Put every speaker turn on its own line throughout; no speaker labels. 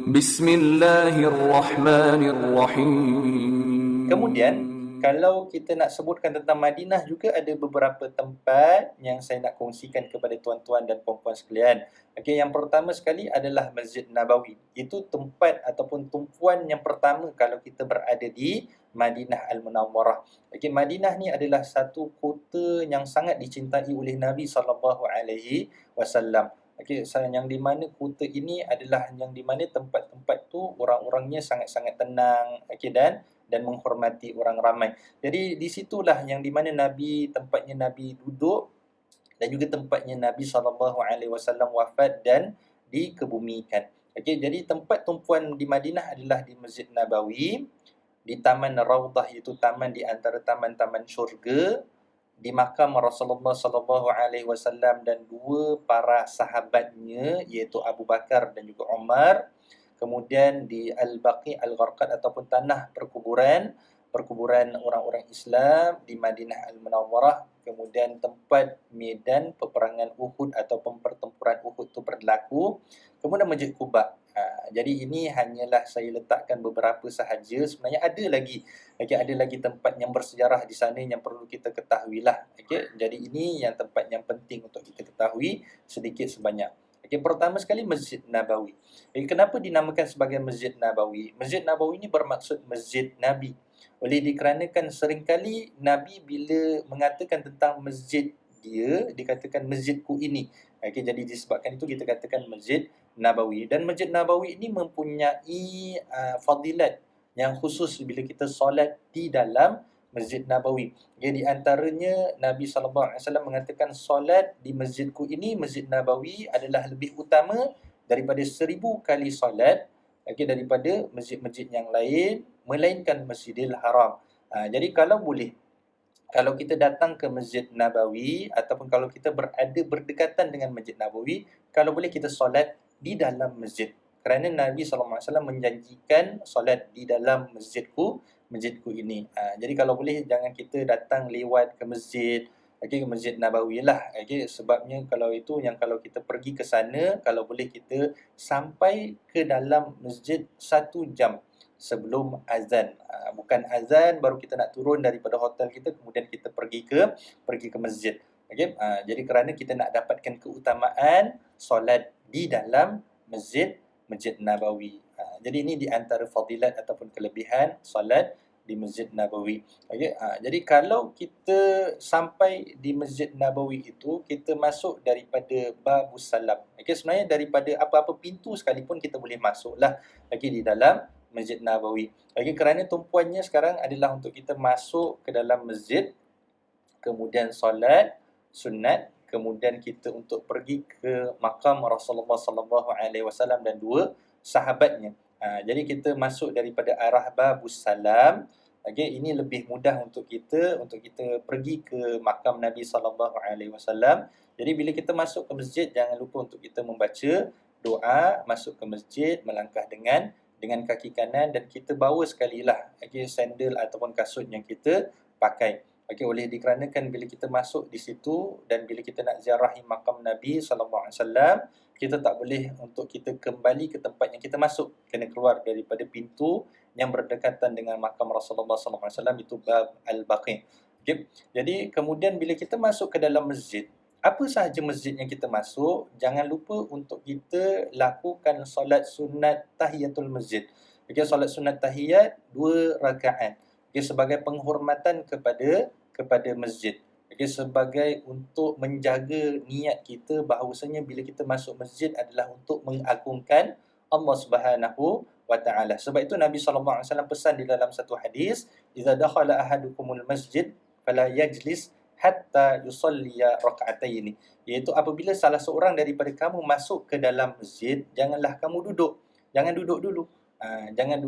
Bismillahirrahmanirrahim.
Kemudian, kalau kita nak sebutkan tentang Madinah juga ada beberapa tempat yang saya nak kongsikan kepada tuan-tuan dan puan-puan sekalian. Okey, yang pertama sekali adalah Masjid Nabawi. Itu tempat ataupun tumpuan yang pertama kalau kita berada di Madinah Al-Munawwarah. Okey, Madinah ni adalah satu kota yang sangat dicintai oleh Nabi SAW. Okey, yang di mana kota ini adalah yang di mana tempat-tempat tu orang-orangnya sangat-sangat tenang, okey, dan menghormati orang ramai. Jadi di situlah yang di mana tempatnya Nabi duduk dan juga tempatnya Nabi SAW wafat dan dikebumikan. Okey, jadi tempat tumpuan di Madinah adalah di Masjid Nabawi, di Taman Raudah, iaitu taman di antara taman-taman syurga, di makam Rasulullah SAW dan dua para sahabatnya iaitu Abu Bakar dan juga Umar. Kemudian di Al-Baqi Al-Gharqad ataupun tanah perkuburan orang-orang Islam di Madinah Al-Munawwarah. Kemudian tempat medan peperangan Uhud ataupun pertempuran Uhud itu berlaku. Kemudian Masjid Quba. Jadi ini hanyalah saya letakkan beberapa sahaja. Sebenarnya ada lagi. Okay, ada lagi tempat yang bersejarah di sana yang perlu kita ketahui lah. Okay, jadi ini yang tempat yang penting untuk kita ketahui sedikit sebanyak. Okay, pertama sekali Masjid Nabawi. Kenapa dinamakan sebagai Masjid Nabawi? Masjid Nabawi ini bermaksud Masjid Nabi. Oleh dikarenakan seringkali Nabi bila mengatakan tentang masjid dia, dikatakan masjidku ini. Okay, jadi disebabkan itu kita katakan Masjid Nabawi. Dan Masjid Nabawi ini mempunyai fadilat yang khusus bila kita solat di dalam Masjid Nabawi. Di antaranya Nabi SAW mengatakan solat di masjidku ini, Masjid Nabawi, adalah lebih utama daripada 1000 kali solat daripada masjid-masjid yang lain, melainkan Masjidil Haram. Jadi kalau boleh, kalau kita datang ke Masjid Nabawi ataupun kalau kita berada berdekatan dengan Masjid Nabawi, kalau boleh kita solat di dalam masjid. Kerana Nabi SAW menjanjikan solat di dalam masjidku ini. Jadi kalau boleh jangan kita datang lewat ke masjid, ke Masjid Nabawi lah. Sebabnya kalau kita pergi ke sana, kalau boleh kita sampai ke dalam masjid 1 jam sebelum azan. Bukan azan baru kita nak turun daripada hotel kita kemudian kita pergi ke masjid. Jadi kerana kita nak dapatkan keutamaan solat di dalam Masjid Nabawi. Jadi ini di antara fadilat ataupun kelebihan solat di Masjid Nabawi. Jadi kalau kita sampai di Masjid Nabawi itu, kita masuk daripada Babus Salam. Sebenarnya daripada apa-apa pintu sekalipun kita boleh masuklah di dalam Masjid Nabawi. Kerana tumpuannya sekarang adalah untuk kita masuk ke dalam masjid, kemudian solat sunat, kemudian kita untuk pergi ke makam Rasulullah SAW dan dua sahabatnya. Jadi kita masuk daripada arah Babus Salam. Ini lebih mudah untuk kita pergi ke makam Nabi SAW. Jadi bila kita masuk ke masjid, jangan lupa untuk kita membaca doa masuk ke masjid, melangkah dengan kaki kanan, dan kita bawa sekali lah sandal ataupun kasut yang kita pakai. Oleh dikarenakan bila kita masuk di situ dan bila kita nak ziarahi makam Nabi SAW, kita tak boleh untuk kita kembali ke tempat yang kita masuk. Kena keluar daripada pintu yang berdekatan dengan makam Rasulullah SAW, itu Bab Al-Baqi. Jadi kemudian bila kita masuk ke dalam masjid, apa sahaja masjid yang kita masuk, jangan lupa untuk kita lakukan solat sunat tahiyatul masjid. Solat sunat tahiyat 2 rakaat. Sebagai penghormatan kepada masjid. Sebagai untuk menjaga niat kita bahawasanya bila kita masuk masjid adalah untuk mengagungkan Allah Subhanahu wa taala. Sebab itu Nabi SAW pesan di dalam satu hadis, "Idza dakhala ahadukumul masjid fala yajlis hatta yusalliya rak'ataini." Iaitu apabila salah seorang daripada kamu masuk ke dalam masjid, janganlah kamu duduk. Jangan duduk dulu. Jangan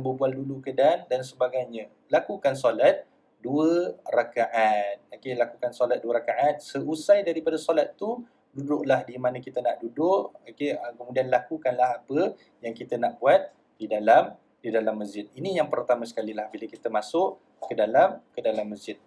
berbual dulu dan sebagainya. Lakukan solat 2 rakaat. Lakukan solat 2 rakaat. Seusai daripada solat tu, duduklah di mana kita nak duduk. Kemudian lakukanlah apa yang kita nak buat di dalam masjid. Ini yang pertama sekali lah bila kita masuk ke dalam masjid.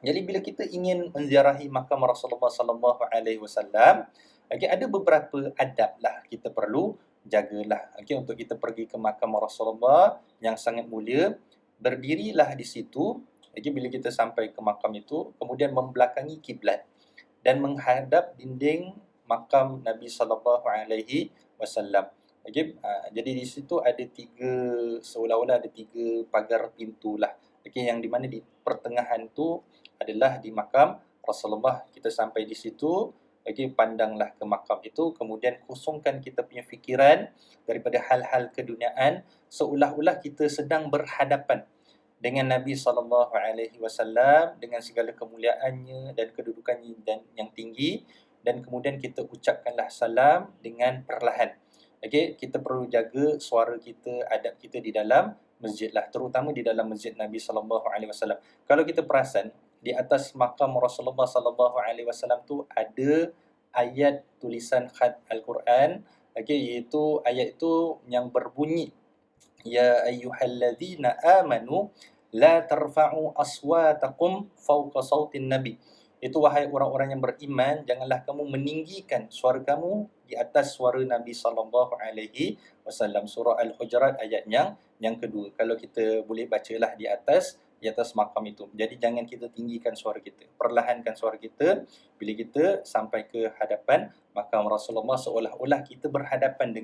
Jadi bila kita ingin menziarahi makam Rasulullah SAW, ada beberapa adab lah kita perlu jagalah. Okey, untuk kita pergi ke makam Rasulullah yang sangat mulia, berdirilah di situ. Okey, bila kita sampai ke makam itu, kemudian membelakangi kiblat dan menghadap dinding makam Nabi sallallahu alaihi wasallam. Okey, jadi di situ ada seolah-olah ada tiga pagar pintu lah. Okey, yang di mana di pertengahan tu adalah di makam Rasulullah. Kita sampai di situ, okey, pandanglah ke makam itu, kemudian kosongkan kita punya fikiran daripada hal-hal keduniaan, seolah-olah kita sedang berhadapan dengan Nabi sallallahu alaihi wasallam dengan segala kemuliaannya dan kedudukannya dan yang tinggi, dan kemudian kita ucapkanlah salam dengan perlahan. Okey, kita perlu jaga suara kita, adab kita di dalam masjid lah, terutama di dalam masjid Nabi sallallahu alaihi wasallam. Kalau kita perasan, di atas makam Rasulullah sallallahu alaihi wasallam tu ada ayat tulisan khat Al-Quran, okey, iaitu ayat itu yang berbunyi, ya ayyuhalladzina amanu la tarfa'u aswatakum fawqa sautin nabi. Itu wahai orang-orang yang beriman, janganlah kamu meninggikan suara kamu di atas suara Nabi sallallahu alaihi wasallam. Surah Al-Hujurat ayat yang kedua. Kalau kita boleh bacalah di atas makam itu. Jadi jangan kita tinggikan suara kita, perlahankan suara kita bila kita sampai ke hadapan makam Rasulullah, seolah-olah kita berhadapan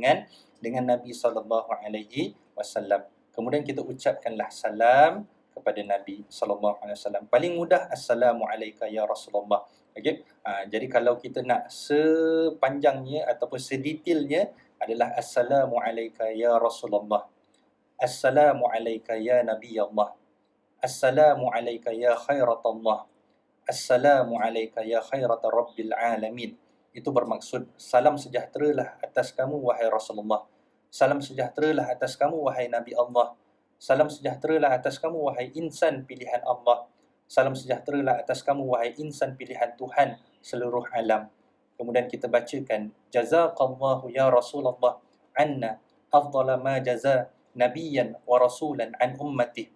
dengan Nabi sallallahu alaihi wasallam. Kemudian kita ucapkanlah salam kepada Nabi sallallahu alaihi wasallam. Paling mudah, assalamu alayka ya Rasulullah. Okey. Jadi kalau kita nak sepanjangnya ataupun sedetailnya adalah assalamu alayka ya Rasulullah. Assalamu alayka ya Nabi Allah. Assalamu alayka ya khairatullah. Assalamu alayka ya khairata rabbil alamin. Itu bermaksud salam sejahteralah atas kamu wahai Rasulullah. Salam sejahteralah atas kamu wahai Nabi Allah. Salam sejahteralah atas kamu wahai insan pilihan Allah. Salam sejahteralah atas kamu wahai insan pilihan Tuhan seluruh alam. Kemudian kita bacakan, jazaqallahu ya Rasulullah anna afdala ma jaza nabiyyan wa rasulan an ummati.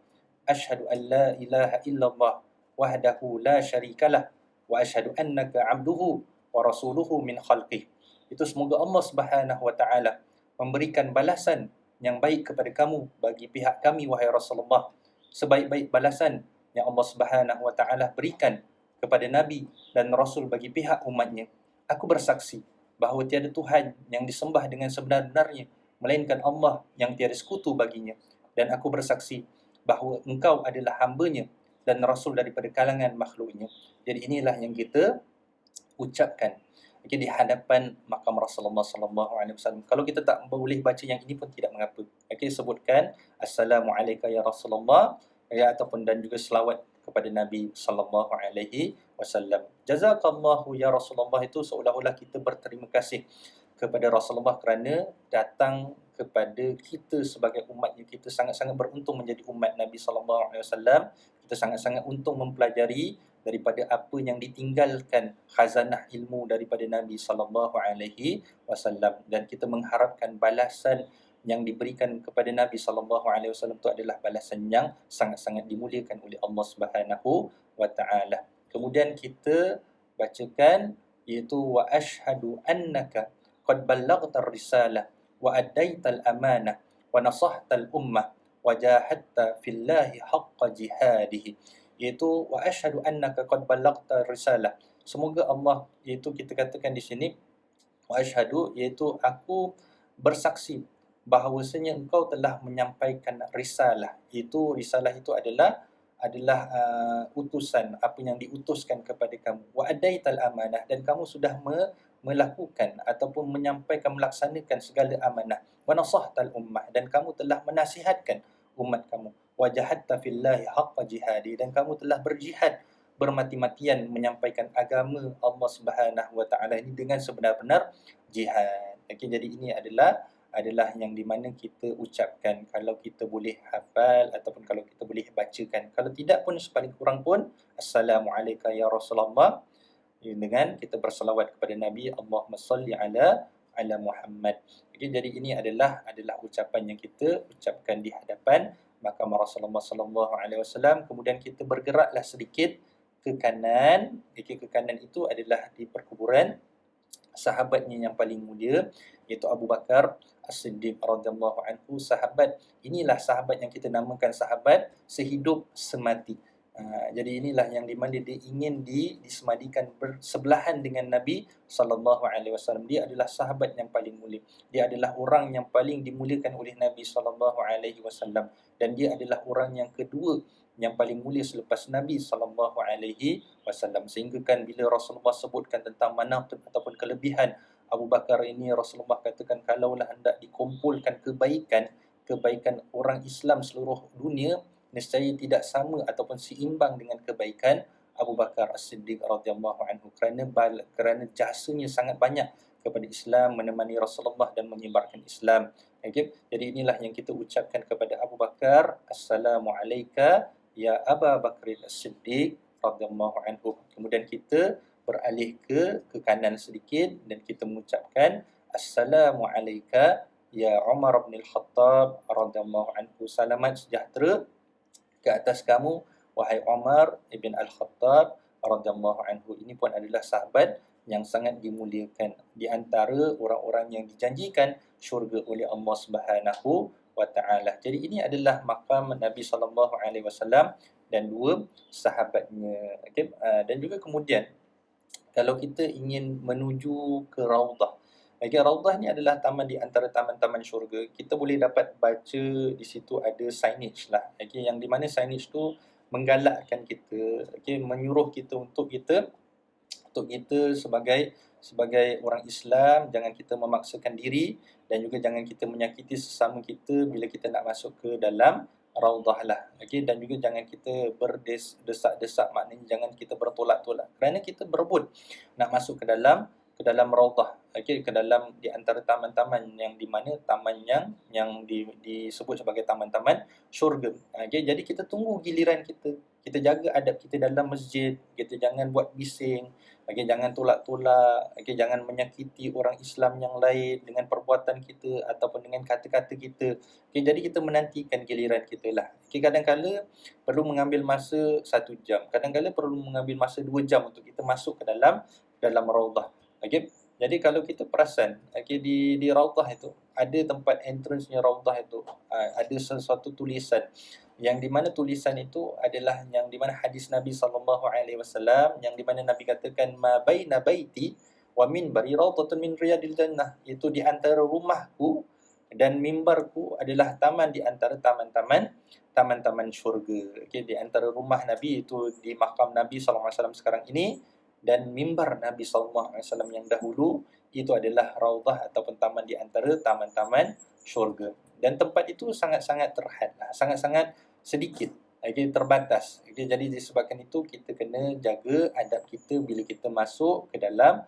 Ashhadu an la ilaha illallah wahdahu la syarikalah wa ashhadu annaka abduhu wa rasuluhu min khalqih. Itu semoga Allah Subhanahu wa taala memberikan balasan yang baik kepada kamu bagi pihak kami wahai Rasulullah, sebaik-baik balasan yang Allah Subhanahu wa taala berikan kepada Nabi dan Rasul bagi pihak umatnya. Aku bersaksi bahawa tiada Tuhan yang disembah dengan sebenar-benarnya melainkan Allah yang tiada sekutu baginya, dan aku bersaksi bahawa engkau adalah hamba-Nya dan Rasul daripada kalangan makhluknya. Jadi inilah yang kita ucapkan di hadapan makam Rasulullah sallallahu alaihi wasallam. Kalau kita tak boleh baca yang ini pun tidak mengapa. Sebutkan assalamu alayka ya Rasulullah, ataupun dan juga selawat kepada Nabi sallallahu alaihi wasallam. Jazakallahu ya Rasulullah itu seolah-olah kita berterima kasih kepada Rasulullah kerana datang kepada kita sebagai umatnya. Kita sangat-sangat beruntung menjadi umat Nabi sallallahu alaihi wasallam. Kita sangat-sangat untung mempelajari daripada apa yang ditinggalkan khazanah ilmu daripada Nabi sallallahu alaihi wasallam, dan kita mengharapkan balasan yang diberikan kepada Nabi sallallahu alaihi wasallam itu adalah balasan yang sangat-sangat dimuliakan oleh Allah Subhanahu wa taala. Kemudian kita bacakan iaitu wa ashhadu annaka qad ballaghta ar-risalah wa addaital amanah wa nasahtal ummah wa jahadta fillahi haqqa jihadihi. Iaitu wa asyhadu annaka qad ballaghta risalah. Semoga Allah, iaitu kita katakan di sini wa asyhadu, iaitu aku bersaksi bahawasanya engkau telah menyampaikan risalah. Itu risalah itu adalah utusan, apa yang diutuskan kepada kamu. Wa adaital amanah, dan kamu sudah melakukan ataupun menyampaikan, melaksanakan segala amanah. Wa nasahtal ummah, dan kamu telah menasihatkan umat kamu. Wa jahadta fillahi haqqa jihadi, dan kamu telah berjihad bermati-matian menyampaikan agama Allah Subhanahu wa taala ini dengan sebenar-benar jihad. Okey, jadi ini adalah yang di mana kita ucapkan kalau kita boleh hafal ataupun kalau kita boleh bacakan. Kalau tidak pun sepaling kurang pun assalamu alayka ya Rasulullah, dengan kita berselawat kepada Nabi, Allahumma salli ala Muhammad. Okey, jadi ini adalah ucapan yang kita ucapkan di hadapan makam Rasulullah sallallahu alaihi wasallam. Kemudian kita bergeraklah sedikit ke kanan. Ke kanan itu adalah di perkuburan sahabatnya yang paling mulia, iaitu Abu Bakar As-Siddiq radhiyallahu anhu. Sahabat inilah sahabat yang kita namakan sahabat sehidup semati. Jadi inilah yang di mana dia ingin disemadikan bersebelahan dengan Nabi sallallahu alaihi wasallam. Dia adalah sahabat yang paling mulia. Dia adalah orang yang paling dimuliakan oleh Nabi sallallahu alaihi wasallam, dan dia adalah orang yang kedua yang paling mulia selepas Nabi sallallahu alaihi wasallam. Sehingga kan bila Rasulullah sebutkan tentang manaqib ataupun kelebihan Abu Bakar ini, Rasulullah katakan kalaulah hendak dikumpulkan kebaikan orang Islam seluruh dunia, nescaya tidak sama ataupun seimbang dengan kebaikan Abu Bakar As-Siddiq radhiyallahu anhu, kerana jasanya sangat banyak kepada Islam, menemani Rasulullah dan menyebarkan Islam. Okay? Jadi inilah yang kita ucapkan kepada Abu Bakar, Assalamu alayka ya Aba Bakr As-Siddiq radhiyallahu anhu. Kemudian kita beralih ke kanan sedikit dan kita mengucapkan Assalamu alayka ya Umar bin Al-Khattab radhiyallahu anhu. Selamat sejahtera ke atas kamu, wahai Umar ibn Al-Khattab radhiyallahu anhu. Ini pun adalah sahabat yang sangat dimuliakan, di antara orang-orang yang dijanjikan syurga oleh Allah Subhanahu wa taala. Jadi ini adalah makam Nabi sallallahu alaihi wasallam dan dua sahabatnya. Okey, dan juga kemudian kalau kita ingin menuju ke Raudhah. Okay, Raudhah ni adalah taman di antara taman-taman syurga. Kita boleh dapat baca di situ ada signage lah. Okay, yang di mana signage tu menggalakkan kita, okay, menyuruh kita untuk kita sebagai orang Islam, jangan kita memaksakan diri dan juga jangan kita menyakiti sesama kita bila kita nak masuk ke dalam Raudhah lah. Okay, dan juga jangan kita berdesak-desak, maknanya jangan kita bertolak-tolak kerana kita berebut nak masuk ke dalam Raudhah. Okay, ke dalam di antara taman-taman yang di mana taman yang disebut sebagai taman-taman syurga. Okay, jadi kita tunggu giliran kita. Kita jaga adab kita dalam masjid. Kita jangan buat bising. Okay, jangan tolak-tolak. Okay, jangan menyakiti orang Islam yang lain dengan perbuatan kita ataupun dengan kata-kata kita. Okay, jadi kita menantikan giliran kita lah. Okay, kadang-kala perlu mengambil masa 1 jam. Kadang-kala perlu mengambil masa 2 jam untuk kita masuk ke dalam Raudhah. Okay. Jadi kalau kita perasan, okay, di Raudhah itu ada tempat entrance-nya Raudhah itu, ada sesuatu tulisan yang di mana tulisan itu adalah yang di mana hadis Nabi sallallahu alaihi wasallam, yang di mana Nabi katakan ma baina baiti wa minbari raudhatun min riyadil jannah, itu di antara rumahku dan mimbarku adalah taman di antara taman-taman syurga. Okay, di antara rumah Nabi itu di makam Nabi sallallahu alaihi wasallam sekarang ini dan mimbar Nabi sallallahu alaihi wasallam yang dahulu itu adalah Raudhah ataupun taman di antara taman-taman syurga. Dan tempat itu sangat-sangat terhad, sangat-sangat sedikit, okay, terbatas. Okay, jadi disebabkan itu kita kena jaga adab kita bila kita masuk ke dalam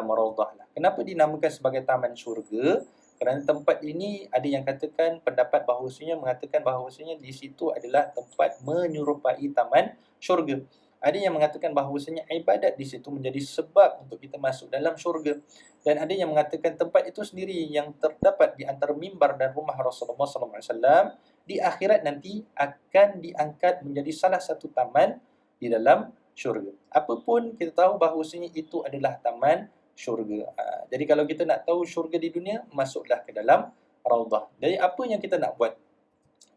Raudhah lah. Kenapa dinamakan sebagai taman syurga? Kerana tempat ini ada yang katakan pendapat mengatakan bahawasanya di situ adalah tempat menyerupai taman syurga. Ada yang mengatakan bahawasanya ibadat di situ menjadi sebab untuk kita masuk dalam syurga. Dan ada yang mengatakan tempat itu sendiri yang terdapat di antara mimbar dan rumah Rasulullah SAW di akhirat nanti akan diangkat menjadi salah satu taman di dalam syurga. Apapun kita tahu bahawasanya itu adalah taman syurga. Jadi kalau kita nak tahu syurga di dunia, masuklah ke dalam Raudhah. Jadi apa yang kita nak buat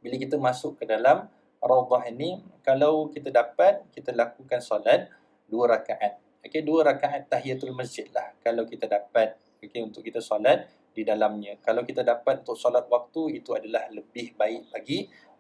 bila kita masuk ke dalam Raudhah ini? Kalau kita dapat, kita lakukan solat 2 rakaat. Okey, 2 rakaat tahiyatul masjid lah kalau kita dapat, okey, untuk kita solat di dalamnya. Kalau kita dapat untuk solat waktu, itu adalah lebih baik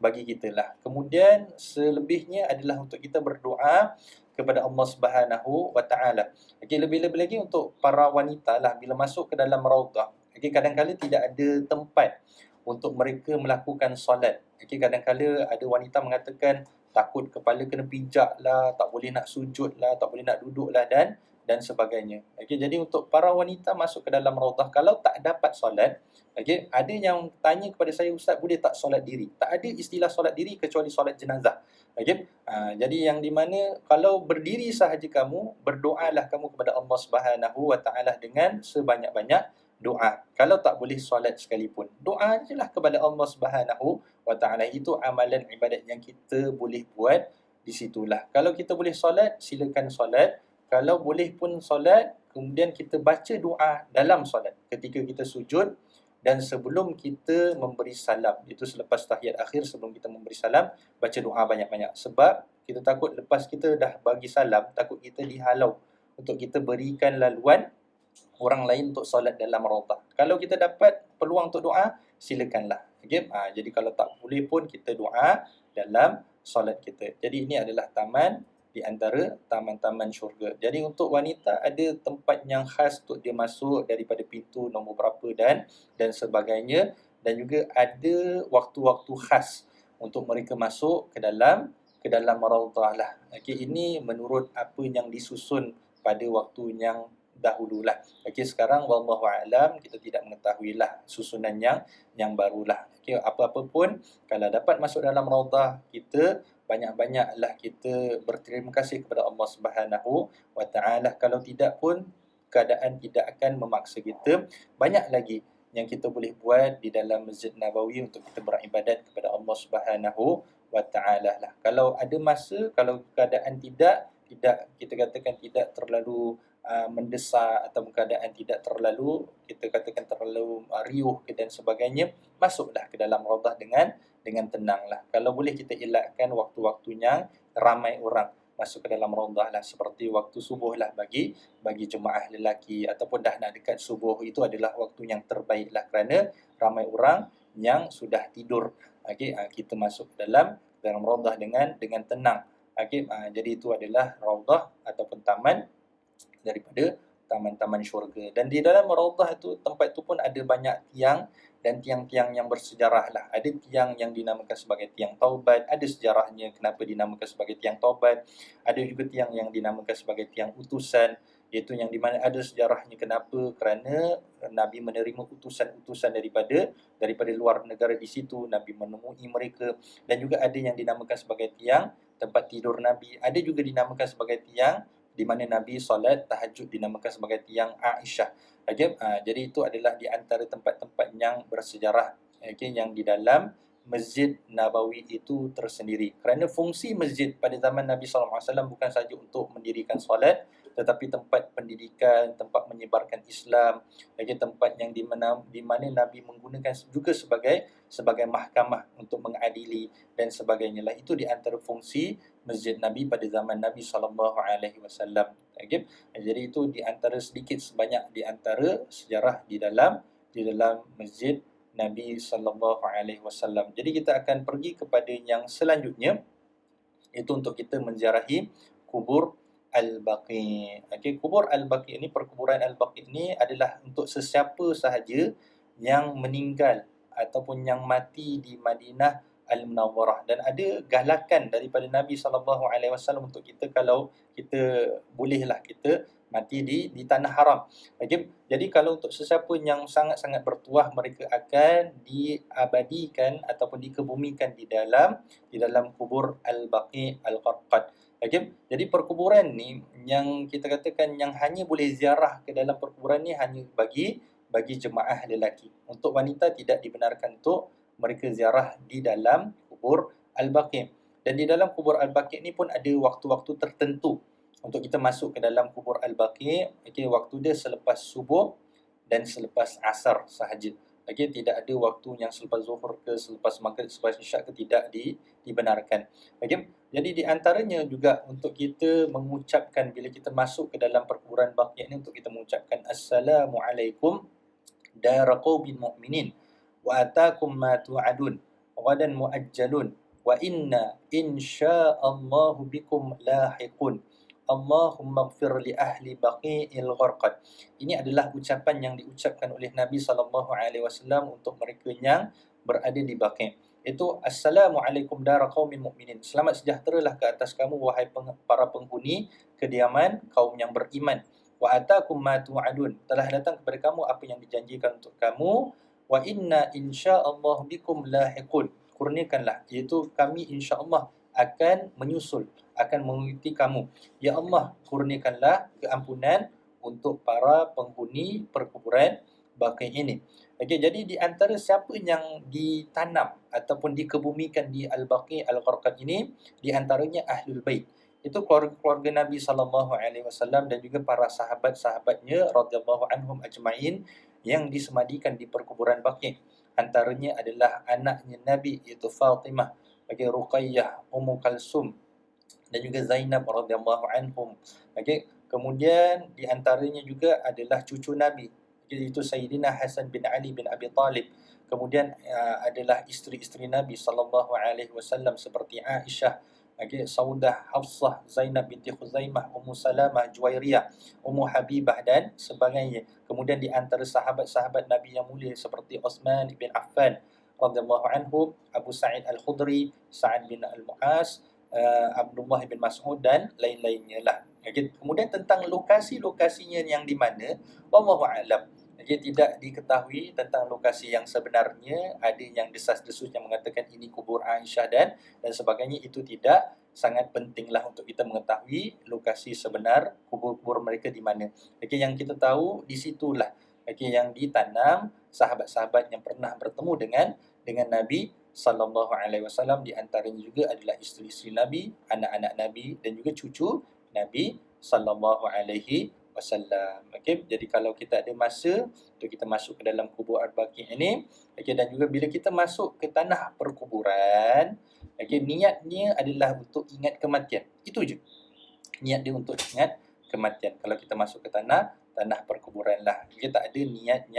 bagi kita lah. Kemudian selebihnya adalah untuk kita berdoa kepada Allah Subhanahu wa taala. Okey, lebih-lebih lagi untuk para wanita lah bila masuk ke dalam Raudhah. Okey, kadang-kadang tidak ada tempat untuk mereka melakukan solat. Okay, kadang-kadang ada wanita mengatakan takut kepala kena pijak lah, tak boleh nak sujud lah, tak boleh nak duduk lah dan sebagainya. Okay, jadi untuk para wanita masuk ke dalam Raudhah, kalau tak dapat solat, okay, ada yang tanya kepada saya, Ustaz, boleh tak solat diri? Tak ada istilah solat diri kecuali solat jenazah. Okay? Jadi yang di mana kalau berdiri sahaja kamu, berdoalah kamu kepada Allah Subhanahu wa taala dengan sebanyak-banyak doa. Kalau tak boleh solat sekalipun, doa je lah kepada Allah Subhanahu wa taala. Itu amalan ibadat yang kita boleh buat di situlah. Kalau kita boleh solat, silakan solat. kalau boleh pun solat, kemudian kita baca doa dalam solat ketika kita sujud dan sebelum kita memberi salam. Itu selepas tahiyat akhir, sebelum kita memberi salam, baca doa banyak-banyak. Sebab kita takut lepas kita dah bagi salam, takut kita dihalau untuk kita berikan laluan orang lain untuk solat dalam raudhah. Kalau kita dapat peluang untuk doa, silakanlah. Okay? Jadi kalau tak boleh pun kita doa dalam solat kita. Jadi ini adalah taman di antara taman-taman syurga. Jadi untuk wanita ada tempat yang khas untuk dia masuk daripada pintu nombor berapa dan sebagainya, dan juga ada waktu-waktu khas untuk mereka masuk ke dalam raudhah lah. Okey, ini menurut apa yang disusun pada waktu yang dahululah. Okey, sekarang wallahu alam kita tidak mengetahuilah susunan yang barulah. Okey, apa-apa pun kalau dapat masuk dalam raudhah, kita banyak-banyaklah kita berterima kasih kepada Allah Subhanahu wa taala. Kalau tidak pun keadaan tidak akan memaksa kita. Banyak lagi yang kita boleh buat di dalam Masjid Nabawi untuk kita beribadat kepada Allah Subhanahu wa taala lah. Kalau ada masa, kalau keadaan tidak kita katakan tidak terlalu mendesak atau keadaan tidak terlalu kita katakan terlalu riuh dan sebagainya, masuklah ke dalam raudhah dengan tenanglah. Kalau boleh kita elakkan waktu-waktunya ramai orang masuk ke dalam raudhah lah, seperti waktu subuh lah bagi jemaah lelaki, ataupun dah nak dekat subuh, itu adalah waktu yang terbaik lah kerana ramai orang yang sudah tidur. Okey, kita masuk dalam raudhah dengan tenang. Okey, jadi itu adalah raudhah ataupun taman daripada taman-taman syurga. Dan di dalam raudhah itu, tempat itu pun ada banyak tiang dan tiang-tiang yang bersejarah lah. Ada tiang yang dinamakan sebagai tiang taubat, ada sejarahnya kenapa dinamakan sebagai tiang taubat. Ada juga tiang yang dinamakan sebagai tiang utusan, iaitu yang di mana ada sejarahnya kenapa, kerana Nabi menerima utusan-utusan daripada luar negara di situ, Nabi menemui mereka. Dan juga ada yang dinamakan sebagai tiang tempat tidur Nabi. Ada juga dinamakan sebagai tiang di mana Nabi solat tahajud, dinamakan sebagai tiang Aisyah. Okay? Jadi itu adalah di antara tempat-tempat yang bersejarah, okay, yang di dalam Masjid Nabawi itu tersendiri. Kerana fungsi masjid pada zaman Nabi SAW bukan sahaja untuk mendirikan solat, tetapi tempat pendidikan, tempat menyebarkan Islam, lagi tempat yang di mana Nabi menggunakan juga sebagai mahkamah untuk mengadili dan sebagainya lah. Itu di antara fungsi Masjid Nabi pada zaman Nabi SAW. Okay? Jadi itu di antara sedikit sebanyak di antara sejarah di dalam Masjid Nabi SAW. Jadi kita akan pergi kepada yang selanjutnya, itu untuk kita menziarahi kubur Al-Baqi. Okey, kubur Al-Baqi ini, perkuburan Al-Baqi ini adalah untuk sesiapa sahaja yang meninggal ataupun yang mati di Madinah Al-Munawwarah. Dan ada galakan daripada Nabi SAW untuk kita, kalau kita bolehlah kita mati di tanah haram. Okey, jadi kalau untuk sesiapa yang sangat-sangat bertuah, mereka akan diabadikan ataupun dikebumikan di dalam kubur Al-Baqi Al-Qarqad. Okay? Jadi perkuburan ni yang kita katakan yang hanya boleh ziarah ke dalam perkuburan ni hanya bagi jemaah lelaki. Untuk wanita tidak dibenarkan untuk mereka ziarah di dalam kubur Al-Baqi. Dan di dalam kubur Al-Baqi ni pun ada waktu-waktu tertentu untuk kita masuk ke dalam kubur Al-Baqi. Okay, waktu dia selepas subuh dan selepas asar sahaja. Okay, tidak ada waktu yang selepas zuhur ke, selepas maghrib, selepas isyak ke, tidak dibenarkan. Okay. Jadi di antaranya juga untuk kita mengucapkan bila kita masuk ke dalam perkuburan Baqi ini, untuk kita mengucapkan Assalamualaikum dara qaumin mu'minin wa atakum ma tu'adun ghadan muajjalun wa inna insya'allahu bikum lahiqun. Allahumma ighfir li ahli baqi'il gharqad. Ini adalah ucapan yang diucapkan oleh Nabi SAW untuk mereka yang berada di Baqi'. Itu Assalamualaikum dara qaumin mu'minin. Selamat sejahteralah ke atas kamu wahai para penghuni kediaman kaum yang beriman. Wa atakum ma tu'adun. Telah datang kepada kamu apa yang dijanjikan untuk kamu. Wa inna insya'allahu bikum lahiqun. Kurniakanlah, iaitu kami insya-Allah akan menyusul, akan mengikuti kamu. Ya Allah, kurniakanlah keampunan untuk para penghuni perkuburan Baqi ini. Okey, jadi di antara siapa yang ditanam ataupun dikebumikan di Al-Baqi Al-Qarqad ini, di antaranya Ahlul Bait, itu keluarga Nabi SAW dan juga para sahabat-sahabatnya radhiyallahu anhum ajma'in yang disemadikan di perkuburan Baqi'. Antaranya adalah anaknya Nabi iaitu Fatimah, bagi Ruqayyah, Ummu Kalsum dan juga Zainab radhiyallahu anhum. Okey, kemudian di antaranya juga adalah cucu Nabi iaitu Sayyidina Hasan bin Ali bin Abi Talib. Kemudian adalah isteri-isteri Nabi sallallahu alaihi wasallam seperti Aisyah, okey, Saudah, Hafsah, Zainab binti Khuzaimah, Ummu Salamah, Juwairiyah, Ummu Habibah dan sebagainya. Kemudian di antara sahabat-sahabat Nabi yang mulia seperti Uthman bin Affan radhiyallahu anhu, Abu Sa'id Al-Khudri, Sa'ad bin Al-Mu'az, Abdullah bin Mas'ud dan lain-lainnya lah. Okay. Kemudian tentang lokasi-lokasinya yang di mana, wallahu a'lam. Okay, tidak diketahui tentang lokasi yang sebenarnya. Ada yang desas-desus yang mengatakan ini kubur Aisyah dan sebagainya. Itu tidak sangat pentinglah untuk kita mengetahui lokasi sebenar kubur-kubur mereka di mana. Okay, yang kita tahu di situlah, okay, yang ditanam sahabat-sahabat yang pernah bertemu dengan Nabi sallallahu alaihi wasallam. Di antaranya juga adalah isteri-isteri Nabi, anak-anak Nabi dan juga cucu Nabi sallallahu alaihi wasallam. Okey, jadi kalau kita ada masa untuk kita masuk ke dalam kubur Al-Baqi' ini, okey, dan juga bila kita masuk ke tanah perkuburan, okey, niatnya adalah untuk ingat kematian. Itu je. Niat dia untuk ingat kematian. Kalau kita masuk ke tanah perkuburan lah. Kita tak ada niat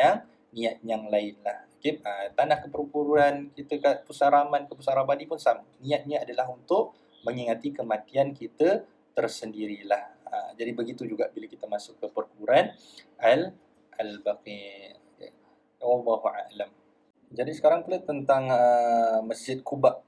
yang lain lah. Okay. Tanah perkuburan kita kat Pusaraman ke Pusarabadi pun sama. Niatnya adalah untuk mengingati kematian kita tersendirilah. Jadi begitu juga bila kita masuk ke perkuburan Al-Baqi'. Okay. Wallahu a'lam. Jadi sekarang pula tentang Masjid Quba.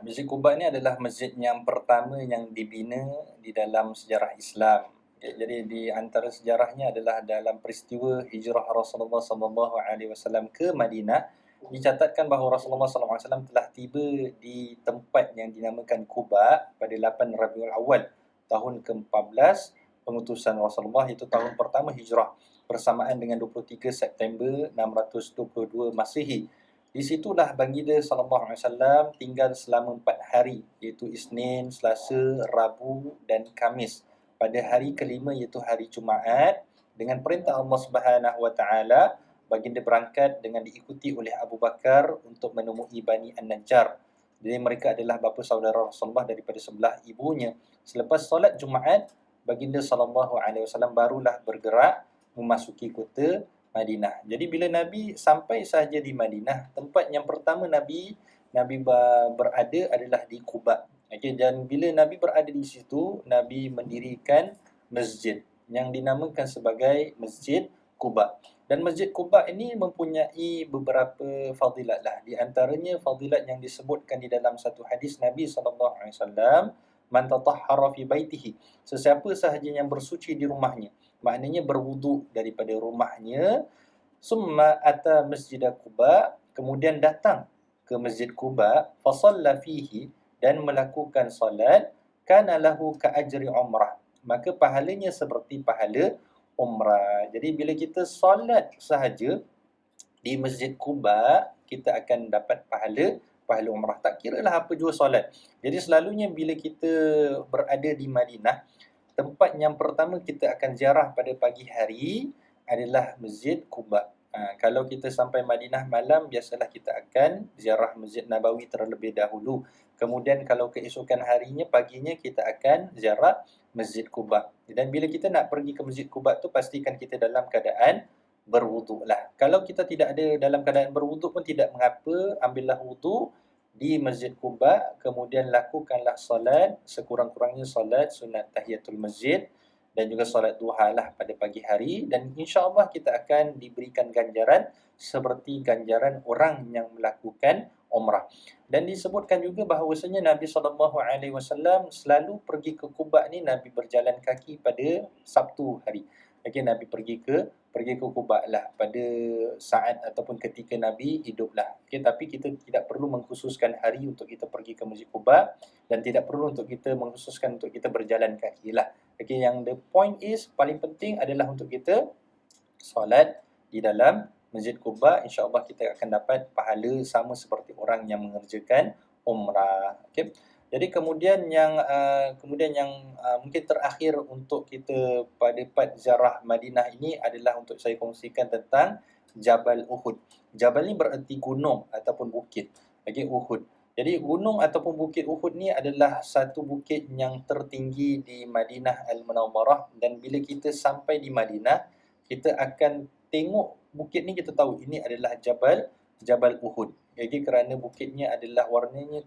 Masjid Quba ini adalah masjid yang pertama yang dibina di dalam sejarah Islam. Okay, jadi di antara sejarahnya adalah dalam peristiwa hijrah Rasulullah SAW ke Madinah, dicatatkan bahawa Rasulullah SAW telah tiba di tempat yang dinamakan Quba pada 8 Rabiul Awal tahun ke-14 pengutusan Rasulullah, itu tahun pertama hijrah, bersamaan dengan 23 September 622 Masihi. Di situlah baginda sallallahu alaihi wasallam tinggal selama 4 hari, iaitu Isnin, Selasa, Rabu dan Khamis. Pada hari kelima iaitu hari Jumaat, dengan perintah Allah Subhanahu wa taala, baginda berangkat dengan diikuti oleh Abu Bakar untuk menemui Bani An-Najjar. Jadi mereka adalah bapa saudara Rasulullah daripada sebelah ibunya. Selepas solat Jumaat, baginda sallallahu alaihi wasallam barulah bergerak memasuki kota Madinah. Jadi bila Nabi sampai sahaja di Madinah, tempat yang pertama Nabi berada adalah di Quba. Okey, dan bila Nabi berada di situ, Nabi mendirikan masjid yang dinamakan sebagai Masjid Quba. Dan Masjid Quba ini mempunyai beberapa fadilat lah. Di antaranya fadilat yang disebutkan di dalam satu hadis Nabi SAW, man tatahhara fi baitihi, sesiapa sahaja yang bersuci di rumahnya, maknanya berwuduk daripada rumahnya, summa ata Masjid Quba, kemudian datang ke Masjid Quba, fa shalla fihi, dan melakukan solat, kana lahu ka ajri umrah, maka pahalanya seperti pahala umrah. Jadi bila kita solat sahaja di Masjid Quba, kita akan dapat pahala umrah. Tak kiralah apa jua solat. Jadi selalunya bila kita berada di Madinah, tempat yang pertama kita akan ziarah pada pagi hari adalah Masjid Quba. Kalau kita sampai Madinah malam, biasalah kita akan ziarah Masjid Nabawi terlebih dahulu. Kemudian kalau keesokan harinya, paginya kita akan ziarah Masjid Quba. Dan bila kita nak pergi ke Masjid Quba tu, pastikan kita dalam keadaan berwuduk lah. Kalau kita tidak ada dalam keadaan berwuduk pun tidak mengapa, ambillah wuduk di Masjid Quba, kemudian lakukanlah solat, sekurang-kurangnya solat sunat tahiyatul masjid dan juga solat duha lah pada pagi hari, dan insya-Allah kita akan diberikan ganjaran seperti ganjaran orang yang melakukan umrah. Dan disebutkan juga bahawasanya Nabi SAW selalu pergi ke Quba ni, Nabi berjalan kaki pada Sabtu hari. Okey, Nabi pergi ke Quba lah pada saat ataupun ketika Nabi hidup lah. Okey, tapi kita tidak perlu mengkhususkan hari untuk kita pergi ke Masjid Quba, dan tidak perlu untuk kita mengkhususkan untuk kita berjalan kaki lah. Okey, yang the point is, paling penting adalah untuk kita solat di dalam Masjid Quba. InsyaAllah kita akan dapat pahala sama seperti orang yang mengerjakan umrah. Okey. Jadi kemudian yang mungkin terakhir untuk kita pada part ziarah Madinah ini adalah untuk saya kongsikan tentang Jabal Uhud. Jabal ni bererti gunung ataupun bukit. Okey, Uhud. Jadi gunung ataupun bukit Uhud ni adalah satu bukit yang tertinggi di Madinah Al-Munawwarah, dan bila kita sampai di Madinah, kita akan tengok bukit ni, kita tahu ini adalah Jabal Uhud. Jadi kerana bukitnya adalah warnanya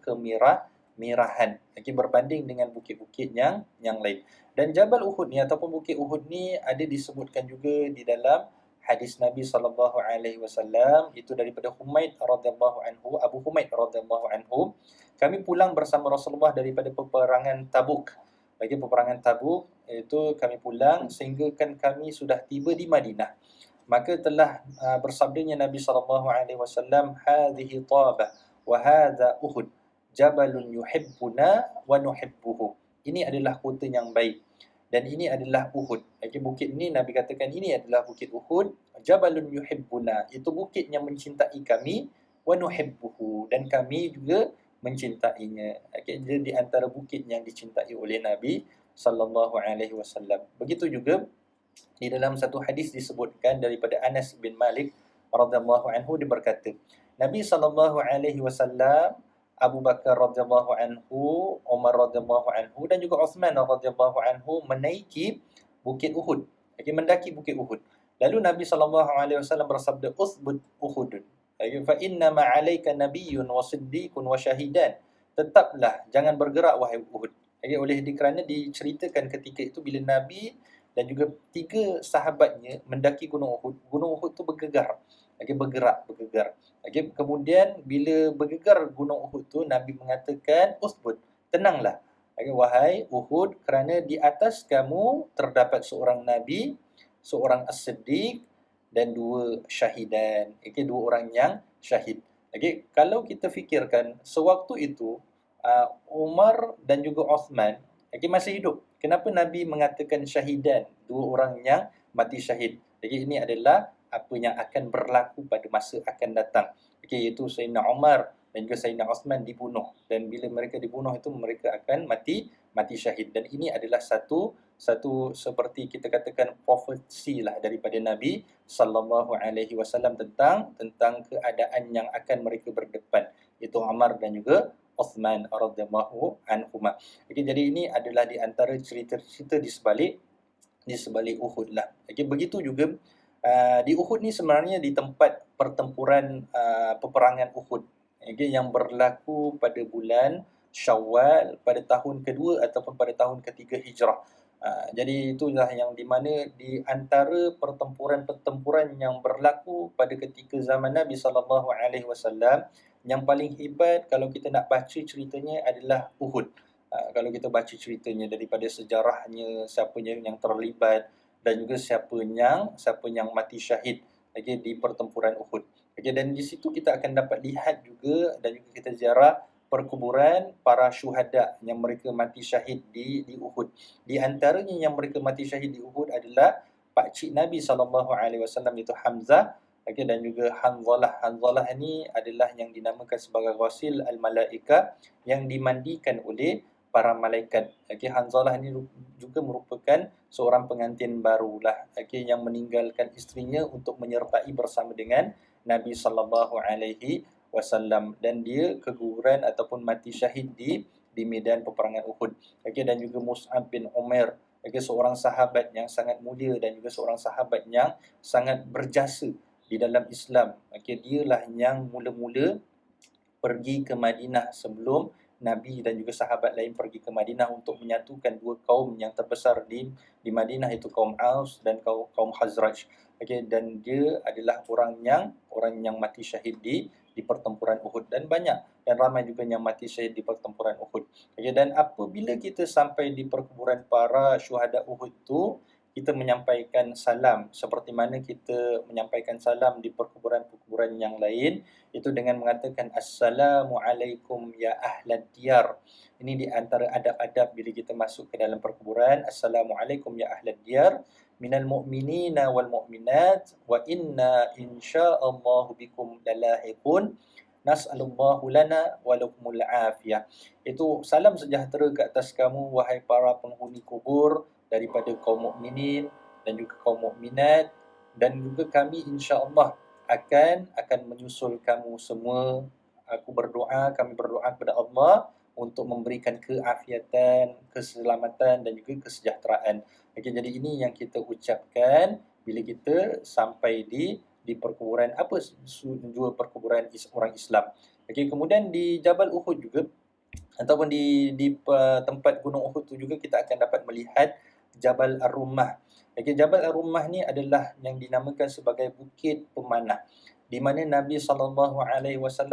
merahan. Okey, berbanding dengan bukit-bukit yang lain. Dan Jabal Uhud ni ataupun Bukit Uhud ni ada disebutkan juga di dalam hadis Nabi sallallahu alaihi wasallam, itu daripada Humaid radhiyallahu anhu, Abu Humaid radhiyallahu anhu, kami pulang bersama Rasulullah daripada peperangan Tabuk. Bagi peperangan Tabuk itu kami pulang sehingga kan kami sudah tiba di Madinah. Maka telah bersabdanya Nabi sallallahu alaihi wasallam, hadhihi Tabah wa hadha Uhud, jabalun yuhibbuna wa nuhibbuhu. Ini adalah kota yang baik dan ini adalah Uhud. Okey, bukit ini Nabi katakan ini adalah bukit Uhud, jabalun yuhibbuna, itu bukit yang mencintai kami, wa nuhibbuhu, dan kami juga mencintainya. Okey, dia di antara bukit yang dicintai oleh Nabi sallallahu alaihi wasallam. Begitu juga di dalam satu hadis disebutkan daripada Anas bin Malik radhiyallahu anhu, dia berkata, Nabi sallallahu alaihi wasallam, Abu Bakar radhiyallahu anhu, Umar radhiyallahu anhu dan juga Uthman radhiyallahu anhu menaiki Bukit Uhud. Okey, mendaki Bukit Uhud. Lalu Nabi sallallahu alaihi wasallam bersabda, "Uthbut Uhud. Okey, fa inna ma 'alaika nabiyyun wa siddiqun wa syahidan." Tetaplah, jangan bergerak wahai Uhud. Okey, oleh kerana diceritakan ketika itu bila Nabi dan juga 3 sahabatnya mendaki Gunung Uhud. Gunung Uhud tu bergegar. Okey, bergerak. Okey, kemudian bila bergegar Gunung Uhud tu, Nabi mengatakan, "Usbud, tenanglah. Okey, wahai Uhud, kerana di atas kamu terdapat seorang nabi, seorang as-siddiq dan 2 syahidan." Okey, 2 orang yang syahid. Okey, kalau kita fikirkan sewaktu itu Umar dan juga Uthman masih hidup. Kenapa Nabi mengatakan syahidan, 2 orang yang mati syahid? Jadi ini adalah apa yang akan berlaku pada masa akan datang. Okey, iaitu Sayyidina Umar dan juga Sayyidina Uthman dibunuh, dan bila mereka dibunuh itu mereka akan mati syahid, dan ini adalah satu seperti kita katakan profesi lah daripada Nabi sallallahu alaihi wasallam tentang keadaan yang akan mereka berdepan, iaitu Umar dan juga Uthman radhiyallahu anhuma. Okey, jadi ini adalah di antara cerita-cerita di sebalik Uhud lah. Okey, begitu juga di Uhud ni sebenarnya di tempat pertempuran peperangan Uhud. Okey, yang berlaku pada bulan Syawal pada tahun kedua ataupun pada tahun ketiga Hijrah. Jadi itulah yang di mana di antara pertempuran-pertempuran yang berlaku pada ketika zaman Nabi sallallahu alaihi wasallam, yang paling hebat kalau kita nak baca ceritanya adalah Uhud. Kalau kita baca ceritanya daripada sejarahnya, siapa yang terlibat dan juga siapa yang mati syahid di pertempuran Uhud. Dan di situ kita akan dapat lihat juga dan juga kita ziarah perkuburan para syuhada yang mereka mati syahid di Uhud. Di antaranya yang mereka mati syahid di Uhud adalah pakcik Nabi sallallahu alaihi wasallam, iaitu Hamzah, dan juga Hanzalah. Hanzalah ini adalah yang dinamakan sebagai ghasil al-malaika, yang dimandikan oleh para malaikat. Hanzalah ini juga merupakan seorang pengantin barulah, yang meninggalkan isterinya untuk menyertai bersama dengan Nabi sallallahu alaihi wasallam, dan dia keguguran ataupun mati syahid di medan peperangan Uhud. Dan juga Mus'ab bin Umair, seorang sahabat yang sangat mulia dan juga seorang sahabat yang sangat berjasa di dalam Islam. Dialah yang mula-mula pergi ke Madinah sebelum Nabi dan juga sahabat lain pergi ke Madinah untuk menyatukan 2 kaum yang terbesar di Madinah, iaitu kaum Aus dan kaum Khazraj. Dan dia adalah orang yang mati syahid di pertempuran Uhud, dan ramai juga yang mati syahid di pertempuran Uhud. Dan apabila kita sampai di perkuburan para syuhada Uhud tu, kita menyampaikan salam seperti mana kita menyampaikan salam di perkuburan-perkuburan yang lain, itu dengan mengatakan Assalamualaikum ya ahlad diyar. Ini di antara adab-adab bila kita masuk ke dalam perkuburan. Assalamualaikum ya ahlad diyar minal mu'minina wal mu'minat wa inna insya'allahu bikum lalahiqun. nas'alullahu lana wa lakumul afiyah. Itu salam sejahtera ke atas kamu wahai para penghuni kubur daripada kaum mukminin dan juga kaum mukminat, dan juga kami insya-Allah akan menyusul kamu semua. Kami berdoa kepada Allah untuk memberikan keafiatan, keselamatan dan juga kesejahteraan. Okey, jadi ini yang kita ucapkan bila kita sampai di perkuburan dua perkuburan orang Islam. Okey, kemudian di Jabal Uhud juga ataupun di tempat Gunung Uhud tu juga kita akan dapat melihat Jabal Ar-Rummah. Okey, Jabal Ar-Rummah ni adalah yang dinamakan sebagai Bukit Pemanah, di mana Nabi SAW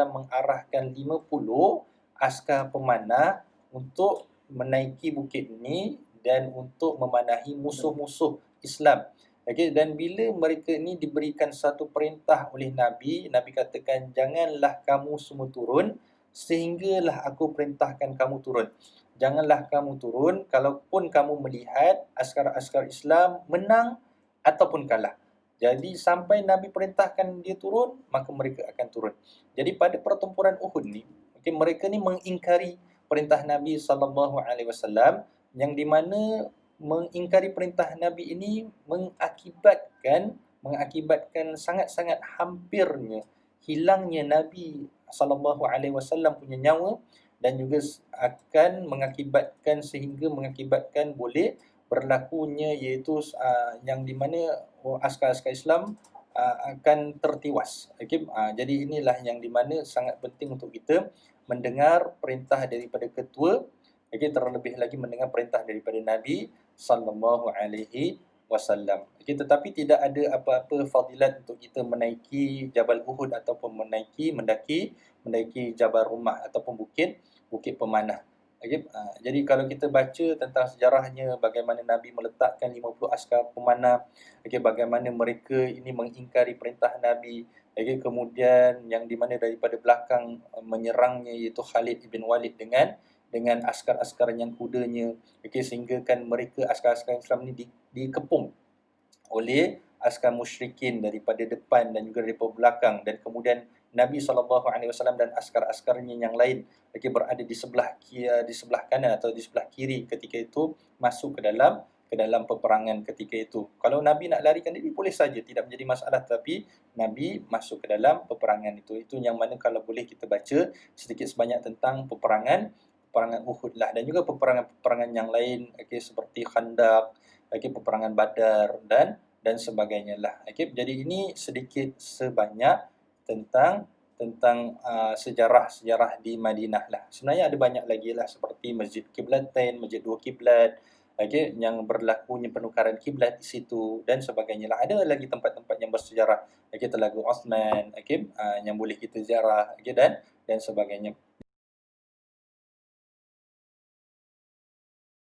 mengarahkan 50 askar pemanah untuk menaiki bukit ini dan untuk memanahi musuh-musuh Islam. Okey, dan bila mereka ni diberikan satu perintah oleh Nabi, Nabi katakan, janganlah kamu semua turun sehinggalah aku perintahkan kamu turun. Janganlah kamu turun kalaupun kamu melihat askar-askar Islam menang ataupun kalah. Jadi sampai Nabi perintahkan dia turun, maka mereka akan turun. Jadi pada pertempuran Uhud ni, okay, mereka ni mengingkari perintah Nabi SAW, yang di mana mengingkari perintah Nabi ini mengakibatkan sangat-sangat hampirnya hilangnya Nabi SAW punya nyawa, dan juga akan mengakibatkan boleh berlakunya, iaitu yang di mana askar-askar Islam akan tertiwas. Okay? Jadi inilah yang di mana sangat penting untuk kita mendengar perintah daripada ketua, okay? Terlebih lagi mendengar perintah daripada Nabi sallallahu alaihi wasallam. Okay? Tetapi tidak ada apa-apa fadilat untuk kita menaiki Jabal Uhud ataupun mendaki Jabal Rummah ataupun Bukit Pemanah. Okay? Jadi kalau kita baca tentang sejarahnya, bagaimana Nabi meletakkan 50 askar pemanah, okay, bagaimana mereka ini mengingkari perintah Nabi, okay, kemudian yang di mana daripada belakang menyerangnya iaitu Khalid ibn Walid dengan askar-askar yang kudanya, okay, sehingga kan mereka askar-askar Islam ni dikepung oleh askar musyrikin daripada depan dan juga daripada belakang, dan kemudian Nabi SAW dan askar-askarnya yang lain berada di sebelah kanan atau di sebelah kiri ketika itu, masuk ke dalam peperangan ketika itu. Kalau Nabi nak larikan diri boleh saja, tidak menjadi masalah, tapi Nabi masuk ke dalam peperangan itu. Itu yang mana kalau boleh kita baca sedikit sebanyak tentang peperangan Uhud lah, dan juga peperangan yang lain, seperti Khandaq, peperangan Badar dan sebagainya lah. Jadi ini sedikit sebanyak tentang sejarah di Madinah lah. Sebenarnya ada banyak lagi lah, seperti Masjid Qiblatain, Masjid Dua Kiblat, yang berlakunya penukaran kiblat di situ dan sebagainya lah. Ada lagi tempat-tempat yang bersejarah, Telaga Osman, yang boleh kita ziarah, dan sebagainya.